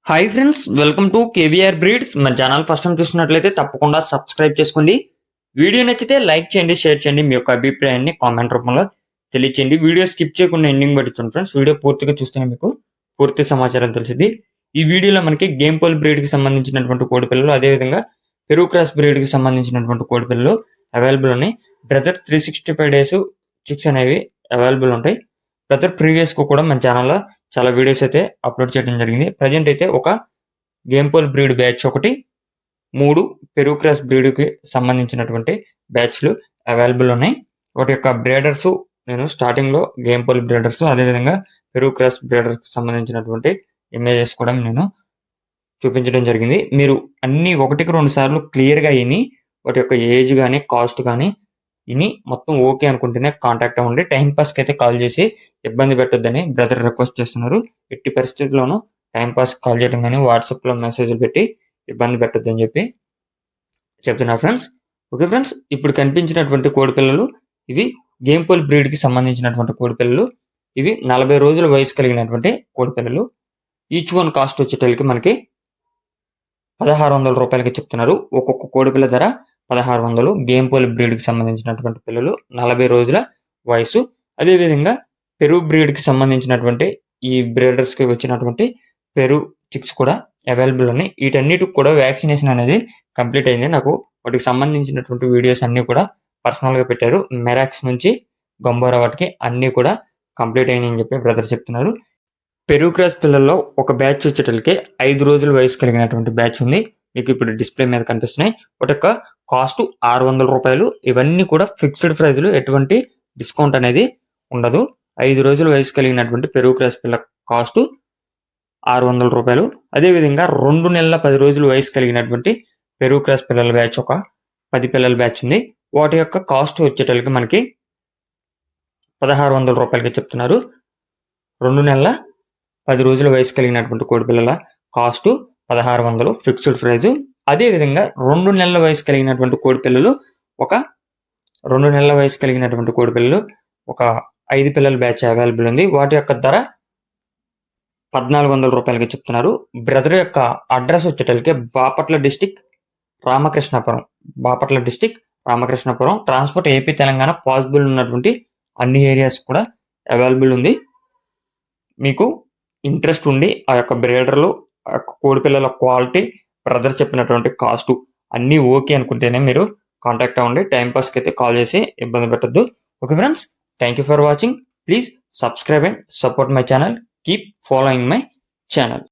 Hi friends, welcome to KVR breeds. మన channel first time చూస్తున్నట్లయితే తప్పకుండా సబ్స్క్రైబ్ చేసుకోండి. వీడియో నచ్చితే లైక్ చేయండి, షేర్ చేయండి. మీ యొక్క అభిప్రాయాన్ని కామెంట్ రూపంలో తెలియచేయండి. వీడియో స్కిప్ చేయకుండా ఎండింగ్ పట్టించండి ఫ్రెండ్స్. వీడియో పూర్తిగా చూస్తేనే మీకు పూర్తి సమాచారం తెలిసింది. ఈ వీడియోలో మనకి గేమ్ పోల్ బ్రీడ్ కి సంబంధించినటువంటి కోడి పిల్లలు, అదేవిధంగా పెరూ క్రాస్ బ్రీడ్ కి సంబంధించినటువంటి కోడి పిల్లలు అవైలబుల్ ఉన్నాయి. బ్రదర్ 365 డేస్ చిక్స్ అనేవి అవైలబుల్ ఉంటాయి. బ్రదర్ ప్రీవియస్ కు కూడా మన ఛానల్లో చాలా వీడియోస్ అయితే అప్లోడ్ చేయడం జరిగింది. ప్రజెంట్ అయితే ఒక గేమ్ పోల్ బ్రీడ్ బ్యాచ్ ఒకటి, 3 పెరూ క్రాస్ బ్రీడ్ కి సంబంధించినటువంటి బ్యాచ్లు అవైలబుల్ ఉన్నాయి. వాటి యొక్క బ్రీడర్స్ నేను స్టార్టింగ్ లో గేమ్ పోల్ బ్రీడర్స్, అదేవిధంగా పెరూ క్రాస్ బ్రీడర్స్ కి సంబంధించినటువంటి ఇమేజెస్ కూడా నేను చూపించడం జరిగింది. మీరు అన్ని 1-2 సార్లు క్లియర్ గా విని వాటి యొక్క ఏజ్ కానీ కాస్ట్ కానీ విని మొత్తం ఓకే అనుకుంటేనే కాంటాక్ట్ అవ్వండి. టైం పాస్ కి అయితే కాల్ చేసి ఇబ్బంది పెట్టొద్దని బ్రదర్ రిక్వెస్ట్ చేస్తున్నారు. ఎట్టి పరిస్థితుల్లోనూ టైం పాస్ కాల్ చేయడం కానీ వాట్సాప్ లో మెసేజ్లు పెట్టి ఇబ్బంది పెట్టొద్దని చెప్పి చెప్తున్నారు ఫ్రెండ్స్. ఓకే ఫ్రెండ్స్, ఇప్పుడు కనిపించినటువంటి కోడి పిల్లలు ఇవి గేమ్ పోల్ బ్రీడ్ కి సంబంధించినటువంటి కోడి పిల్లలు. ఇవి 40 రోజుల వయసు కలిగినటువంటి కోడి పిల్లలు. ఈచ్ వన్ కాస్ట్ వచ్చేటోళ్ళకి మనకి 1600 రూపాయలకి చెప్తున్నారు. ఒక్కొక్క కోడి పిల్ల ధర 1600. గేమ్ పోల్ బ్రీడ్ కి సంబంధించినటువంటి పిల్లలు 40 రోజుల వయసు. అదేవిధంగా పెరూ బ్రీడ్ కి సంబంధించినటువంటి ఈ బ్రీడర్స్ కి వచ్చినటువంటి పెరూ చిక్స్ కూడా అవైలబుల్ ఉన్నాయి. వీటన్నిటికి కూడా వ్యాక్సినేషన్ అనేది కంప్లీట్ అయింది. నాకు వాటికి సంబంధించినటువంటి వీడియోస్ అన్ని కూడా పర్సనల్ గా పెట్టారు. మెరాక్స్ నుంచి గంబోరా వాటికి అన్ని కూడా కంప్లీట్ అయింది అని చెప్పి బ్రదర్ చెప్తున్నారు. పెరూ క్రాస్ పిల్లల్లో ఒక బ్యాచ్ వచ్చేటలకి 5 రోజుల వయసు కలిగినటువంటి బ్యాచ్ ఉంది. మీకు ఇప్పుడు డిస్ప్లే మీద కనిపిస్తున్నాయి. వాటి యొక్క కాస్ట్ 600 రూపాయలు. ఇవన్నీ కూడా ఫిక్స్డ్ ప్రైజ్లు, ఎటువంటి డిస్కౌంట్ అనేది ఉండదు. 5 రోజుల వయసు కలిగినటువంటి పెరూ క్రాస్ పిల్ల కాస్ట్ 600 రూపాయలు. అదేవిధంగా 2 నెలల 10 రోజుల వయసు కలిగినటువంటి పెరూ క్రాస్ పిల్లల బ్యాచ్ ఒక 10 పిల్లల బ్యాచ్ ఉంది. వాటి యొక్క కాస్ట్ వచ్చేటలకి మనకి 1600 రూపాయలకి చెప్తున్నారు. 2 నెలల 10 రోజుల వయసు కలిగినటువంటి కోడి పిల్లల కాస్ట్ 1600 ఫిక్స్డ్ ప్రైజ్. అదేవిధంగా 2 నెలల వయసు కలిగినటువంటి కోడి పిల్లలు ఒక 2 నెలల వయసు కలిగినటువంటి కోడి పిల్లలు ఒక 5 పిల్లల బ్యాచ్ అవైలబుల్ ఉంది. వాటి యొక్క ధర 1400 రూపాయలకి చెప్తున్నారు. బ్రదర్ యొక్క అడ్రస్ వచ్చేటలకి Bapatla district Ramakrishnapuram. Transport AP Telangana possible ఉన్నటువంటి అన్ని ఏరియాస్ కూడా అవైలబుల్ ఉంది. మీకు ఇంట్రెస్ట్ ఉండి ఆ యొక్క బ్రీడర్లు, ఆ యొక్క కోడి పిల్లల క్వాలిటీ, బ్రదర్ చెప్పినటువంటి కాస్ట్ అన్నీ ఓకే అనుకుంటేనే మీరు కాంటాక్ట్ అవ్వండి. టైం పాస్కి అయితే కాల్ చేసి ఇబ్బంది పెట్టద్దు. Okay friends, thank you for watching. Please subscribe and support my channel. Keep following my channel.